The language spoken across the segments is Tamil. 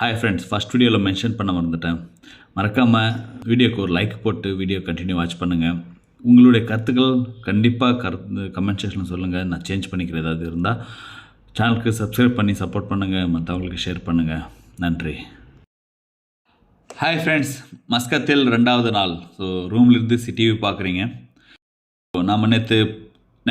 ஹாய் ஃப்ரெண்ட்ஸ், ஃபஸ்ட் வீடியோவில் மென்ஷன் பண்ண மறந்துட்டேன். மறக்காமல் வீடியோக்கு ஒரு லைக் போட்டு வீடியோ கண்டினியூ வாட்ச் பண்ணுங்கள். உங்களுடைய கருத்துக்கள் கண்டிப்பாக கமெண்ட் செக்ஷனில் சொல்லுங்கள். நான் சேஞ்ச் பண்ணிக்கிறேன். ஏதாவது இருந்தால் சேனலுக்கு சப்ஸ்கிரைப் பண்ணி சப்போர்ட் பண்ணுங்கள். மற்றவங்களுக்கு ஷேர் பண்ணுங்கள். நன்றி. ஹாய் ஃப்ரெண்ட்ஸ், மஸ்கத்தில் 2வது நாள். ஸோ ரூம்லேருந்து சிட்டிவி பார்க்குறீங்க. நம்ம நேற்று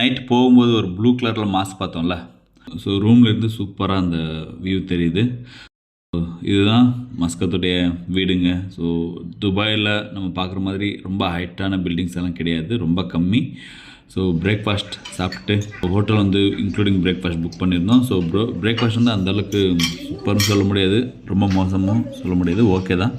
நைட் போகும்போது ஒரு ப்ளூ கலரில் மாஸ்க் பார்த்தோம்ல. ஸோ ரூம்லேருந்து சூப்பராக அந்த வியூ தெரியுது. இதுதான் மஸ்கத்துடைய வீடுங்க. ஸோ துபாயில் நம்ம பார்க்குற மாதிரி ரொம்ப ஹைட்டான பில்டிங்ஸ் எல்லாம் கிடையாது, ரொம்ப கம்மி. ஸோ பிரேக்ஃபாஸ்ட் சாப்பிட்டு ஹோட்டல் வந்து இன்க்ளூடிங் பிரேக்ஃபாஸ்ட் புக் பண்ணியிருந்தோம். ஸோ பிரேக்ஃபாஸ்ட் வந்து அந்தளவுக்கு சூப்பர்னு சொல்ல முடியாது, ரொம்ப மோசமும் சொல்ல முடியாது, ஓகே தான்.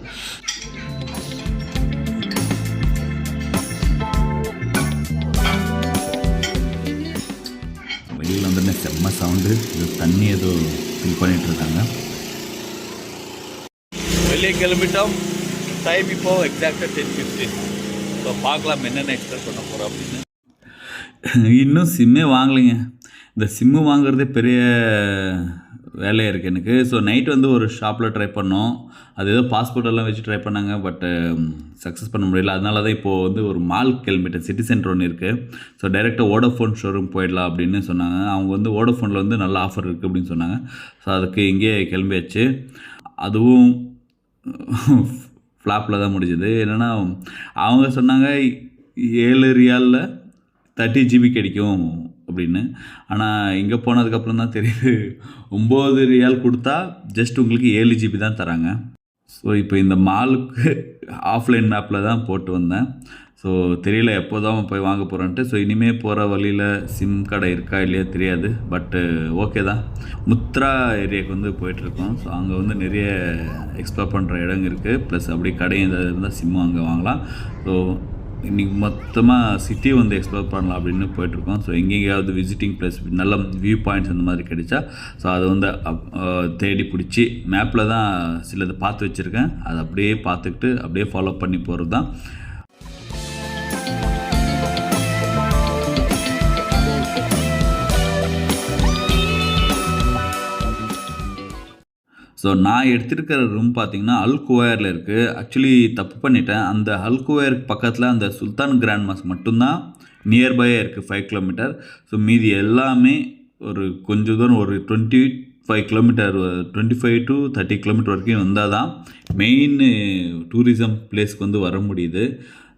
வெளியில் வந்து செம்ம சவுண்டு, இது தண்ணி ஏதோ ஃபில் பண்ணிகிட்ருக்காங்க. வெளியே கிளம்பிட்டோம். டைம் இப்போ எக்ஸாக்டாக 10:15. ஸோ பார்க்கலாம் என்னென்ன எக்ஸ்பெக்ட் பண்ண போகிறோம் அப்படின்னு. இன்னும் சிம்மே வாங்கலைங்க. இந்த சிம்மு வாங்குறதே பெரிய வேலையாக இருக்குது எனக்கு. ஸோ நைட் வந்து ஒரு ஷாப்பில் ட்ரை பண்ணோம். அது ஏதோ பாஸ்போர்ட்டெல்லாம் வச்சு ட்ரை பண்ணாங்க, பட் சக்ஸஸ் பண்ண முடியல. அதனால தான் இப்போது வந்து ஒரு மால் கிளம்பிட்டேன். சிட்டி சென்டர் ஒன்று இருக்குது. ஸோ டைரெக்டாக வோடஃபோன் ஷோரூம் போயிடலாம் அப்படின்னு சொன்னாங்க. அவங்க வந்து வோடஃபோனில் வந்து நல்ல ஆஃபர் இருக்குது அப்படின்னு சொன்னாங்க. ஸோ அதுக்கு இங்கேயே கிளம்பியாச்சு. அதுவும் ஃப்ளாப்பில் தான் முடிஞ்சது. என்னென்னா அவங்க சொன்னாங்க 7 ரியாலில் 30 GB கிடைக்கும் அப்படின்னு. ஆனால் இங்கே போனதுக்கப்புறம் தான் தெரியுது 9 ரியால் கொடுத்தா ஜஸ்ட் உங்களுக்கு 7 GB தான் தராங்க. ஸோ இப்போ இந்த மாலுக்கு ஆஃப்லைன் மேப்பில் தான் போட்டு வந்தேன். ஸோ தெரியல எப்போ தான் போய் வாங்க போகிறேன்ட்டு. ஸோ இனிமேல் போகிற வழியில் சிம் கடை இருக்கா இல்லையா தெரியாது, பட்டு ஓகே தான். முத்ரா ஏரியாவுக்கு வந்து போயிட்டுருக்கோம். ஸோ அங்கே வந்து நிறைய எக்ஸ்ப்ளோர் பண்ணுற இடங்க இருக்குது. ப்ளஸ் அப்படி கடை ஏதாவது இருந்தால் சிம்மும் அங்கே வாங்கலாம். ஸோ இன்றைக்கி மொத்தமாக சிட்டி வந்து எக்ஸ்ப்ளோர் பண்ணலாம் அப்படின்னு போயிட்டுருக்கோம். ஸோ எங்கெங்கேயாவது விசிட்டிங் ப்ளஸ் நல்ல வியூ பாயிண்ட்ஸ் அந்த மாதிரி கிடைச்சா ஸோ அதை வந்து தேடி பிடிச்சி மேப்பில் தான் சிலது பார்த்து வச்சுருக்கேன். அதை அப்படியே பார்த்துக்கிட்டு அப்படியே ஃபாலோ பண்ணி போகிறது தான். ஸோ நான் எடுத்துருக்கிற ரூம் பார்த்திங்கன்னா அல்குவையரில் இருக்குது. ஆக்சுவலி தப்பு பண்ணிட்டேன். அந்த அல்குவையருக்கு பக்கத்தில் அந்த சுல்தான் கிராண்ட் மாஸ்க் மட்டும்தான் நியர்பையாக இருக்குது, 5 கிலோமீட்டர். ஸோ மீதி எல்லாமே ஒரு கொஞ்சம் தூரம், ஒரு 25 கிலோமீட்டர், 25 to 30 கிலோமீட்டர் வரைக்கும் வந்தால் தான் மெயின் டூரிசம் பிளேஸ்க்கு வந்து வர முடியுது.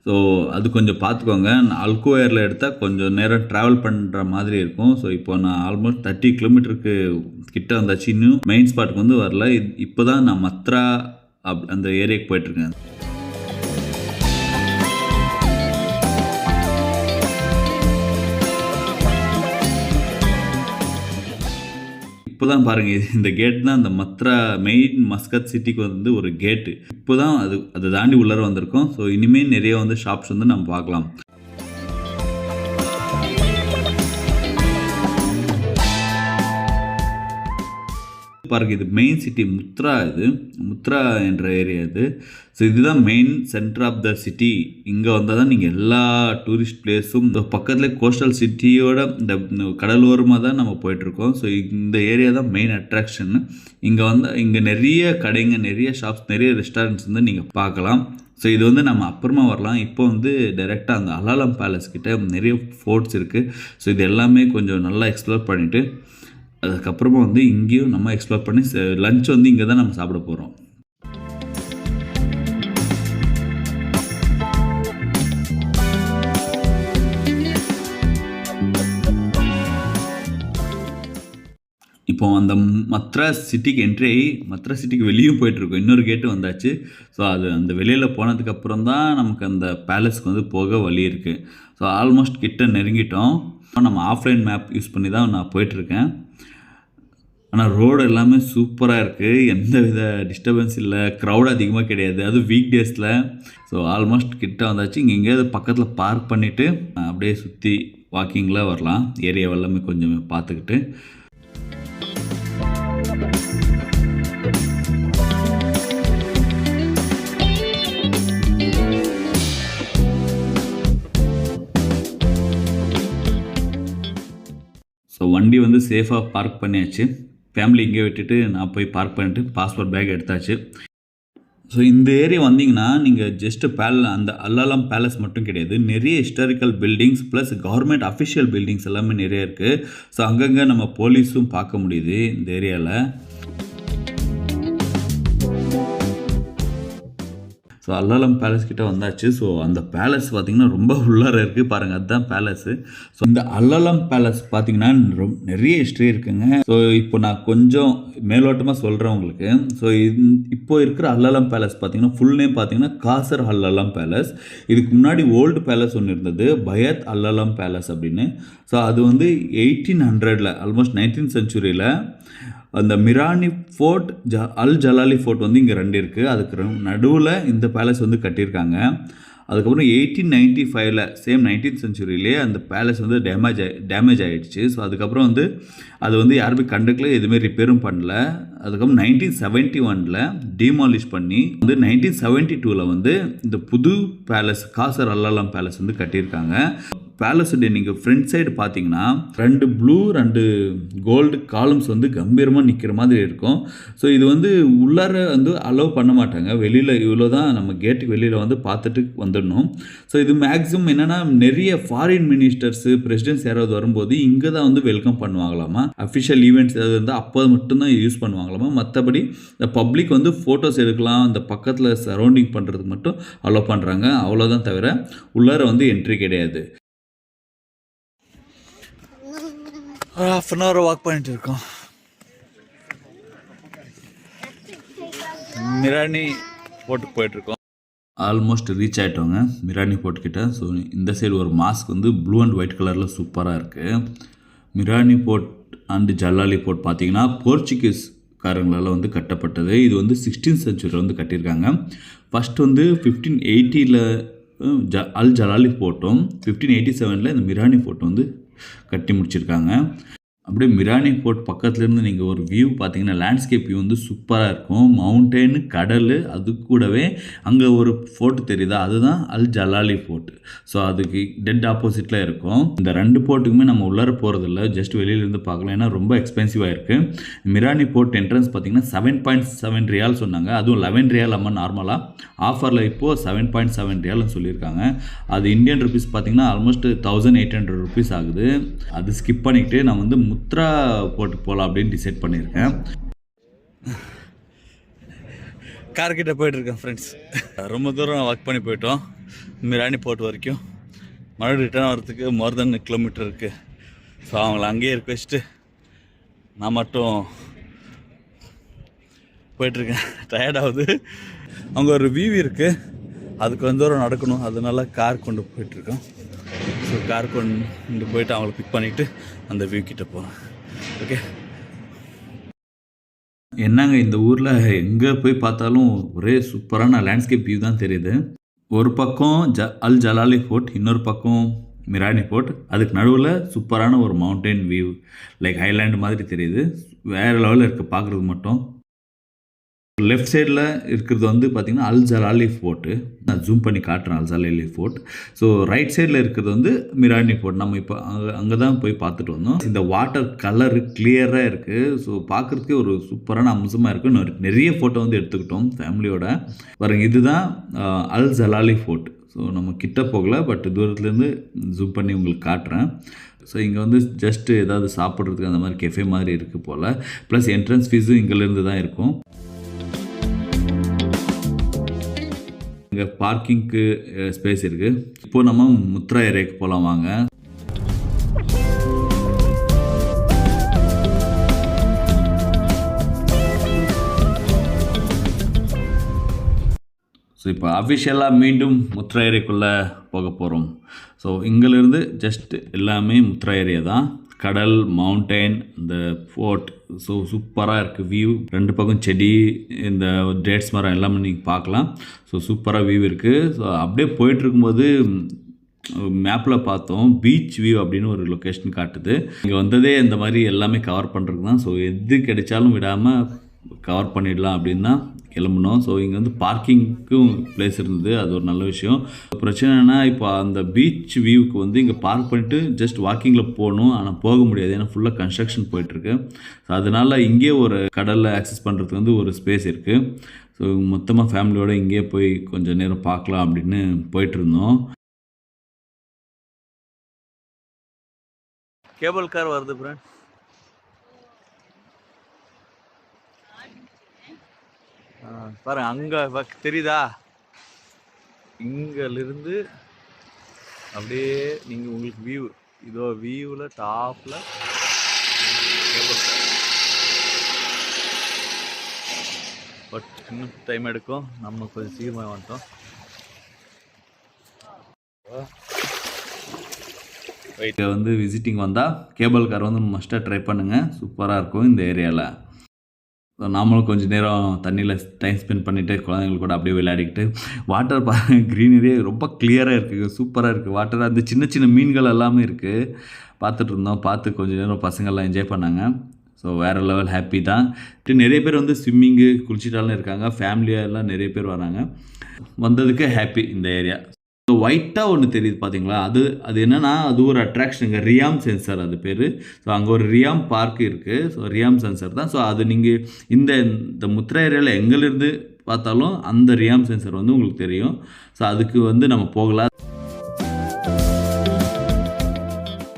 ஸோ அது கொஞ்சம் பார்த்துக்கோங்க. அல்குவையரில் எடுத்தால் கொஞ்சம் நேரம் ட்ராவல் பண்ணுற மாதிரி இருக்கும். ஸோ இப்போ நான் ஆல்மோஸ்ட் 30 கிலோமீட்டருக்கு கிட்ட வந்தாச்சு. இன்னும் மெயின் ஸ்பாட்டுக்கு வந்து வரல. இப்போ தான் நான் மத்ரா அந்த ஏரியாவுக்கு போயிட்டுருக்கேன். இப்போ தான் பாருங்கள், இந்த கேட் தான் அந்த மத்ரா மெயின் மஸ்கத் சிட்டிக்கு வந்து ஒரு கேட்டு. இப்போ தான் அதை தாண்டி உள்ளார வந்திருக்கோம். ஸோ இனிமேல் நிறைய வந்து ஷாப்ஸ் வந்து நம்ம பார்க்கலாம். பாருங்கள், இது மெயின் சிட்டி முத்ரா. இது முத்ரா என்ற ஏரியா இது. ஸோ இதுதான் main centre of the city. இங்கே வந்தால் தான் நீங்கள் எல்லா டூரிஸ்ட் பிளேஸும், இந்த பக்கத்தில் கோஸ்டல் சிட்டியோட இந்த கடலோரமாக தான் நம்ம போயிட்டுருக்கோம். ஸோ இந்த ஏரியா தான் மெயின் அட்ராக்ஷன். இங்கே வந்து இங்கே நிறைய கடைங்க, நிறைய ஷாப்ஸ், நிறைய ரெஸ்டாரண்ட்ஸ் வந்து நீங்கள் பார்க்கலாம். ஸோ இது வந்து நம்ம அப்புறமா வரலாம். இப்போ வந்து டைரெக்டாக அந்த அலாலம் பேலஸ் கிட்ட நிறைய ஃபோர்ட்ஸ் இருக்குது. ஸோ இது எல்லாமே கொஞ்சம் நல்லா எக்ஸ்ப்ளோர் பண்ணிவிட்டு அதுக்கப்புறமா வந்து இங்கேயும் நம்ம எக்ஸ்ப்ளோர் பண்ணி லஞ்ச் வந்து இங்கே தான் நம்ம சாப்பிட போகிறோம். இப்போ அந்த மத்ரா சிட்டிக்கு என்ட்ரி ஆகி மத்ரா சிட்டிக்கு வெளியும் போயிட்டுருக்கோம். இன்னொரு கேட்டு வந்தாச்சு. ஸோ அது அந்த வெளியில் போனதுக்கப்புறம் தான் நமக்கு அந்த பேலஸ்க்கு வந்து போக வழி இருக்குது. ஸோ ஆல்மோஸ்ட் கிட்ட நெருங்கிட்டோம். நம்ம ஆஃப்லைன் மேப் யூஸ் பண்ணி தான் நான் போயிட்டுருக்கேன். ஆனால் ரோடு எல்லாமே சூப்பராக இருக்குது. எந்த வித டிஸ்டர்பன்ஸ் இல்லை, க்ரௌட் அதிகமாக கிடையாது, அதுவும் வீக் டேஸில். ஸோ ஆல்மோஸ்ட் கிட்ட வந்தாச்சு. இங்கே எங்கேயாவது பக்கத்தில் பார்க் பண்ணிவிட்டு அப்படியே சுற்றி வாக்கிங்கில் வரலாம். ஏரியா எல்லாமே கொஞ்சம் பார்த்துக்கிட்டு. ஸோ வண்டி வந்து சேஃபாக பார்க் பண்ணியாச்சு. ஃபேமிலி இங்கே விட்டுட்டு நான் போய் பார்க் பண்ணிட்டு பாஸ்போர்ட் பேக் எடுத்தாச்சு. ஸோ இந்த ஏரியா வந்தீங்கன்னா நீங்கள் ஜஸ்ட்டு அந்த அல்லாலம் பேலஸ் மட்டும் கிடையாது, நிறைய historical buildings plus government official buildings எல்லாமே நிறைய இருக்குது. ஸோ அங்கங்கே நம்ம போலீஸும் பார்க்க முடியுது இந்த ஏரியாவில். ஸோ அல்லாலம் பேலஸ் கிட்ட வந்தாச்சு. ஸோ அந்த பேலஸ் பார்த்திங்கன்னா ரொம்ப உள்ளார இருக்குது பாருங்கள், அதுதான் பேலஸு. ஸோ இந்த அல்லாலம் பேலஸ் பார்த்திங்கன்னா நிறைய ஹிஸ்ட்ரி இருக்குங்க. ஸோ இப்போ நான் கொஞ்சம் மேலோட்டமாக சொல்கிறேன் உங்களுக்கு. ஸோ இப்போ இருக்கிற அல்லாலம் பேலஸ் பார்த்திங்கன்னா ஃபுல் நேம் பார்த்திங்கன்னா காசர் அல்லாலம் பேலஸ். இதுக்கு முன்னாடி ஓல்டு பேலஸ் ஒன்று இருந்தது, பயத் அல்லாலம் பேலஸ் அப்படின்னு. ஸோ அது வந்து 1800 ஆல்மோஸ்ட் 19th சென்ச்சுரியில் அந்த மிரானி ஃபோர்ட் அல் ஜலாலி ஃபோர்ட் வந்து இங்கே 2 இருக்குது. அதுக்கு நடுவில் இந்த பேலஸ் வந்து கட்டியிருக்காங்க. அதுக்கப்புறம் 1895 சேம் 19th சென்ச்சுரியிலே அந்த பேலஸ் வந்து டேமேஜ் ஆகிடுச்சு. ஸோ அதுக்கப்புறம் வந்து அது வந்து யாருமே கண்டுக்கல, எதுவுமே ரிப்பேரும் பண்ணல. அதுக்கப்புறம் 1971 டிமாலிஷ் பண்ணி வந்து 1972 வந்து இந்த புது பேலஸ் காசர் அல்லாலம் பேலஸ் வந்து கட்டியிருக்காங்க. பேலஸுடைய நீங்கள் ஃப்ரண்ட் சைடு பார்த்தீங்கன்னா 2 ப்ளூ 2 கோல்டு காலம்ஸ் வந்து கம்பீரமாக நிற்கிற மாதிரி இருக்கும். ஸோ இது வந்து உள்ளார வந்து அலோவ் பண்ண மாட்டாங்க, வெளியில் இவ்வளோ தான் நம்ம கேட்டுக்கு வெளியில் வந்து பார்த்துட்டு வந்துடணும். ஸோ இது மேக்ஸிமம் என்னென்னா நிறைய ஃபாரின் மினிஸ்டர்ஸு பிரசிடென்ட்ஸ் யாராவது வரும்போது இங்கே தான் வந்து வெல்கம் பண்ணுவாங்களாமா. அஃபிஷியல் ஈவெண்ட்ஸ் ஏதாவது இருந்தால் அப்போ மட்டும்தான் யூஸ் பண்ணுவாங்களாமா. மற்றபடி இந்த பப்ளிக் வந்து ஃபோட்டோஸ் எடுக்கலாம், இந்த பக்கத்தில் சரௌண்டிங் பண்ணுறதுக்கு மட்டும் அலோவ் பண்ணுறாங்க, அவ்வளோதான். தவிர உள்ளார வந்து என்ட்ரி கிடையாது. ஒரு 1/2 hour வாக் பண்ணிட்டு இருக்கோம். மிரானி போட்டுக்கு போயிட்டுருக்கோம். ஆல்மோஸ்ட் ரீச் ஆகிட்டோங்க மிரானி போர்ட்கிட்ட. ஸோ இந்த சைடு ஒரு மாஸ்க் வந்து ப்ளூ அண்ட் ஒயிட் கலரில் சூப்பராக இருக்குது. Mirani fort and Jalali fort பார்த்திங்கன்னா போர்ச்சுகீஸ் காரங்களால் வந்து கட்டப்பட்டது. இது வந்து 16th சென்ச்சுரியில் வந்து கட்டியிருக்காங்க. ஃபஸ்ட்டு வந்து 1580 அல் ஜலாலி ஃபோர்ட்டும் 1587 இந்த மிரானி ஃபோர்ட் வந்து கட்டி முடிச்சிருக்காங்க. அப்படியே மிரானி ஃபோர்ட் பக்கத்துலேருந்து நீங்கள் ஒரு வியூ பார்த்தீங்கன்னா லேண்ட்ஸ்கேப் வியூ வந்து சூப்பராக இருக்கும். மவுண்டெயின், கடல், அது கூடவே அங்கே ஒரு ஃபோர்ட் தெரியுதா, அதுதான் அல் ஜலாலி ஃபோர்ட். ஸோ அதுக்கு டெட் ஆப்போசிட்டில் இருக்கும். இந்த 2 போர்ட்டுக்குமே நம்ம உள்ளார போகிறதில்ல, ஜஸ்ட் வெளியிலேருந்து பார்க்கலாம், ஏன்னா ரொம்ப எக்ஸ்பென்சிவாக இருக்குது. மிரானி போர்ட் என்ட்ரன்ஸ் பார்த்தீங்கன்னா 7.7 ரியால் சொன்னாங்க, அதுவும் 11 ரியால் நம்ம நார்மலாக ஆஃபரில் இப்போது 7.7 ரியால்னு சொல்லியிருக்காங்க. அது இந்தியன் ருபீஸ் பார்த்தீங்கன்னா ஆல்மோஸ்ட் 1800 ருபீஸ் ஆகுது. அது ஸ்கிப் பண்ணிக்கிட்டு நான் வந்து முத்ரா போட்டு போகலாம் அப்படின்னு டிசைட் பண்ணியிருக்கேன். கார்கிட்ட போயிட்டுருக்கேன் ஃப்ரெண்ட்ஸ். ரொம்ப தூரம் ஒர்க் பண்ணி போயிட்டோம் மிரானி போர்ட் வரைக்கும். மறுபடியும் ரிட்டர்ன் வரதுக்கு மோர் தென் கிலோமீட்டர் இருக்குது. ஸோ அவங்கள அங்கேயே இருக்க வச்சுட்டு நான் மட்டும் போயிட்டுருக்கேன். டயர்டாகுது. அங்கே ஒரு வியூ இருக்குது, அதுக்கு கொஞ்சம் தூரம் நடக்கணும், அதனால கார் கொண்டு போயிட்டுருக்கோம். ஸோ கார் கொண்டு போயிட்டு அவங்கள பிக் பண்ணிவிட்டு அந்த வியூ கிட்ட போகிறேன். ஓகே, என்னங்க இந்த ஊரில் எங்கே போய் பார்த்தாலும் ஒரே சூப்பரான லேண்ட்ஸ்கேப் வியூ தான் தெரியுது. ஒரு பக்கம் அல் ஜலாலி ஃபோர்ட், இன்னொரு பக்கம் மிரானி ஃபோர்ட், அதுக்கு நடுவில் சூப்பரான ஒரு மவுண்டெயின் வியூ லைக் ஹைலாண்ட் மாதிரி தெரியுது. வேறு லெவலில் இருக்குது பார்க்குறது மட்டும். லெஃப்ட் சைடில் இருக்கிறது வந்து பார்த்திங்கன்னா அல் ஜலாலி ஃபோர்ட்டு, நான் ஜூம் பண்ணி காட்டுறேன் அல் ஜலாலி ஃபோர்ட். ஸோ ரைட் சைடில் இருக்கிறது வந்து மிரானி ஃபோர்ட். நம்ம இப்போ அங்கே தான் போய் பார்த்துட்டு வந்தோம். இந்த வாட்டர் கலரு கிளியராக இருக்குது. ஸோ பார்க்குறதுக்கே ஒரு சூப்பரான அம்சமாக இருக்குது. நிறைய ஃபோட்டோ வந்து எடுத்துக்கிட்டோம் ஃபேமிலியோட. பாருங்கள், இதுதான் அல் ஜலாலி ஃபோர்ட். ஸோ நம்ம கிட்ட போகல, பட் தூரத்துலேருந்து ஜூம் பண்ணி உங்களுக்கு காட்டுறேன். ஸோ இங்கே வந்து ஜஸ்ட்டு ஏதாவது சாப்பிட்றதுக்கு அந்த மாதிரி கெஃபே மாதிரி இருக்குது போல். ப்ளஸ் என்ட்ரன்ஸ் ஃபீஸும் இங்கேருந்து தான் இருக்கும். இங்கே பார்க்கிங்க்கு ஸ்பேஸ் இருக்குது. இப்போது நம்ம முத்ரா ஏரியாவுக்கு போகலாம் வாங்க. ஸோ இப்போ அஃபிஷியலாக மீண்டும் முத்ரா ஏரியாக்குள்ளே போக போகிறோம். ஸோ இங்கேருந்து ஜஸ்ட் எல்லாமே முத்ரா ஏரியா தான். கடல், மவுண்டெயின், இந்த ஃபோர்ட், ஸோ சூப்பராக இருக்குது வியூ. 2 பக்கம் செடி, இந்த டேட்ஸ் மரம் எல்லாமே நீங்கள் பார்க்கலாம். ஸோ சூப்பராக வியூ இருக்குது. ஸோ அப்படியே போயிட்டுருக்கும்போது மேப்பில் பார்த்தோம் பீச் வியூ அப்படின்னு ஒரு லொக்கேஷன் காட்டுது. இங்கே வந்ததே இந்த மாதிரி எல்லாமே கவர் பண்ணுறது தான். ஸோ எது கிடைச்சாலும் விடாமல் கவர் பண்ணிடலாம் அப்படின்னு தான் கிளம்புனோம். ஸோ இங்கே வந்து பார்க்கிங்க்கும் ப்ளேஸ் இருந்தது, அது ஒரு நல்ல விஷயம். பிரச்சனைனா இப்போ அந்த பீச் வியூவுக்கு வந்து இங்கே பார்க் பண்ணிவிட்டு ஜஸ்ட் வாக்கிங்கில் போகணும், ஆனால் போக முடியாது, ஏன்னா ஃபுல்லாக கன்ஸ்ட்ரக்ஷன் போயிட்டுருக்கு. ஸோ அதனால் இங்கேயே ஒரு கடலில் ஆக்சஸ் பண்ணுறதுக்கு வந்து ஒரு ஸ்பேஸ் இருக்குது. ஸோ மொத்தமாக ஃபேமிலியோடு இங்கேயே போய் கொஞ்சம் நேரம் பார்க்கலாம் அப்படின்னு போயிட்டுருந்தோம். கேபிள் கார் வருது ஃப்ரெண்ட். பாருங்க அங்கே தெரியுதா, இங்கிருந்து அப்படியே நீங்கள் உங்களுக்கு வியூ இதோ வியூவில் டாப்பில் கேபிள் கார். பட் இன்னும் டைம் எடுக்கும், நம்ம கொஞ்சம் சீக்கிரமாக வந்துட்டோம். ரைட்டு வந்து விசிட்டிங் வந்தால் கேபிள் கார் வந்து மஸ்ட்டாக ட்ரை பண்ணுங்கள், சூப்பராக இருக்கும் இந்த ஏரியாவில். ஸோ நாமளும் கொஞ்சம் நேரம் தண்ணியில் டைம் ஸ்பெண்ட் பண்ணிவிட்டு குழந்தைங்கள் கூட அப்படியே விளையாடிக்கிட்டு வாட்டர் க்ரீனரியே ரொம்ப கிளியராக இருக்குது, சூப்பராக இருக்குது வாட்டர். அந்த சின்ன சின்ன மீன்கள் எல்லாமே இருக்குது, பார்த்துட்டு இருந்தோம். பார்த்து கொஞ்சம் நேரம் பசங்கள்லாம் என்ஜாய் பண்ணாங்க. ஸோ வேறு லெவல் ஹாப்பி தான். நிறைய பேர் வந்து ஸ்விம்மிங்கு குளிச்சிட்டாலும் இருக்காங்க, ஃபேமிலியாக எல்லாம் நிறைய பேர் வராங்க. வந்ததுக்கு ஹாப்பி இந்த ஏரியா. ஸோ ஒயிட்டாக ஒன்று தெரியுது பார்த்தீங்களா, அது என்னென்னா அது ஒரு அட்ராக்ஷனுங்க, ரியாம் சென்சார் அது பேர். ஸோ அங்கே ஒரு ரியாம் பார்க் இருக்குது. ஸோ ரியாம் சென்சார் தான். ஸோ அது நீங்கள் இந்த முத்ரா ஏரியாவில் எங்கேருந்து பார்த்தாலும் அந்த ரியாம் சென்சார் வந்து உங்களுக்கு தெரியும். ஸோ அதுக்கு வந்து நம்ம போகலாம்.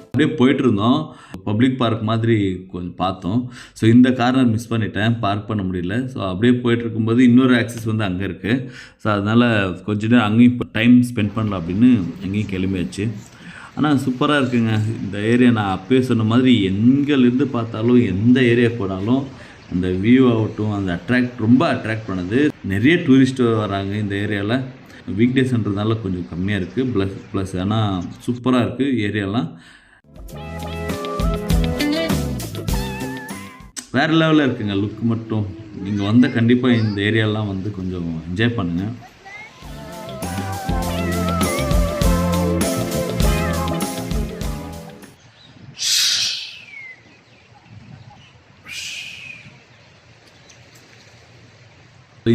அப்படியே போயிட்டுருந்தோம், பப்ளிக் பார்க் மாதிரி கொஞ்சம் பார்த்தோம். ஸோ இந்த கார்னர் மிஸ் பண்ணிட்டேன், பார்க் பண்ண முடியல. ஸோ அப்படியே போயிட்டுருக்கும்போது இன்னொரு ஆக்சஸ் வந்து அங்கே இருக்குது. ஸோ அதனால் கொஞ்ச நேரம் அங்கேயும் இப்போ டைம் ஸ்பெண்ட் பண்ணலாம் அப்படின்னு அங்கேயும் கிளம்பியாச்சு. ஆனால் சூப்பராக இருக்குங்க இந்த ஏரியா. நான் அப்போயே சொன்ன மாதிரி எங்கேருந்து பார்த்தாலும் எந்த ஏரியா போனாலும் அந்த வியூ ஆகட்டும், அந்த ரொம்ப அட்ராக்ட் பண்ணுது. நிறைய டூரிஸ்ட் வராங்க இந்த ஏரியாவில். வீக் டேஸ்ன்றதுனால கொஞ்சம் கம்மியாக இருக்குது, ப்ளஸ் ஆனால் சூப்பராக இருக்குது ஏரியாலாம். வேறு லெவலில் இருக்குங்க லுக் மட்டும். நீங்கள் வந்து கண்டிப்பாக இந்த ஏரியாலாம் வந்து கொஞ்சம் என்ஜாய் பண்ணுங்கள்.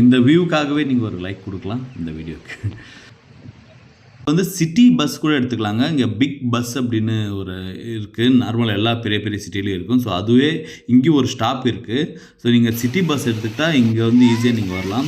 இந்த வியூக்காகவே நீங்கள் ஒரு லைக் கொடுக்கலாம் இந்த வீடியோக்கு. வந்து சிட்டி பஸ் கூட எடுத்துக்கலாங்க. இங்கே பிக் பஸ் அப்படின்னு ஒரு இருக்குது, நார்மலாக எல்லா பெரிய பெரிய சிட்டிலையும் இருக்கும். ஸோ அதுவே இங்கேயும் ஒரு ஸ்டாப் இருக்குது. ஸோ நீங்கள் சிட்டி பஸ் எடுத்துக்கிட்டால் இங்கே வந்து ஈஸியாக நீங்கள் வரலாம்.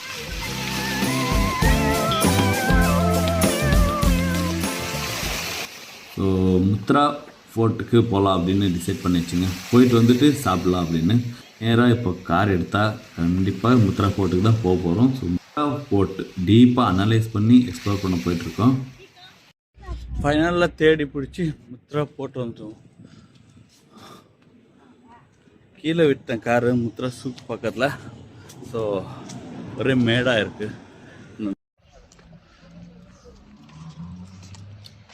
ஸோ முத்ரா ஃபோர்ட்டுக்கு போகலாம் அப்படின்னு டிசைட் பண்ணி வச்சுங்க. போயிட்டு வந்துட்டு சாப்பிட்லாம் அப்படின்னு நேராக இப்போ கார் எடுத்தால் கண்டிப்பாக முத்ரா ஃபோர்ட்டுக்கு தான் போக போகிறோம். ஸோ முத்ரா ஃபோர்ட் டீப்பாக அனலைஸ் பண்ணி எக்ஸ்ப்ளோர் பண்ண போயிட்டுருக்கோம். ஃபைனலில் தேடி பிடிச்சி முத்ரா போட்டு வந்துட்டோம். கீழே விட்டேன் காரு முத்ரா சூக் பக்கத்தில். ஸோ ஒரே மேடாக இருக்குது.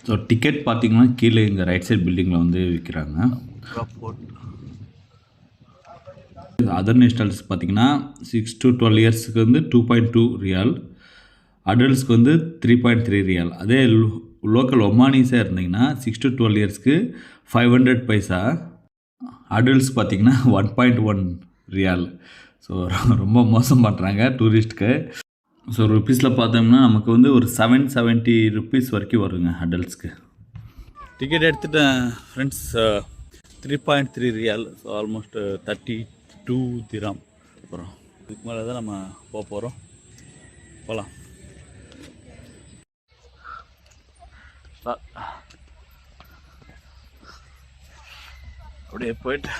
ஸோ டிக்கெட் பார்த்தீங்கன்னா கீழே இங்கே ரைட் சைட் பில்டிங்கில் வந்து விற்கிறாங்க. அதர் நேஷனல்ஸ் பார்த்தீங்கன்னா 6 to 12 இயர்ஸுக்கு வந்து 2.2 ரியால், அடல்ட்ஸ்க்கு வந்து 3.3 ரியால். அதே லோக்கல் ஒமானிஸாக இருந்தீங்கன்னா 6 to 12 இயர்ஸ்க்கு 500 பைசா, அடல்ட்ஸ் பார்த்திங்கன்னா 1.1 ரியால். ஸோ ரொம்ப மோசம் பண்ணுறாங்க டூரிஸ்ட்டுக்கு. ஸோ ருப்பீஸில் பார்த்தோம்னா நமக்கு வந்து ஒரு 770 ருப்பீஸ் வரைக்கும் வருங்க அடல்ட்ஸ்க்கு. டிக்கெட் எடுத்துட்டேன் friends, 3.3 rial. So almost 32 dirham. அப்புறம் இதுக்கு மேலே தான் நம்ம போகிறோம். போகலாம். அப்படியே போயிட்டு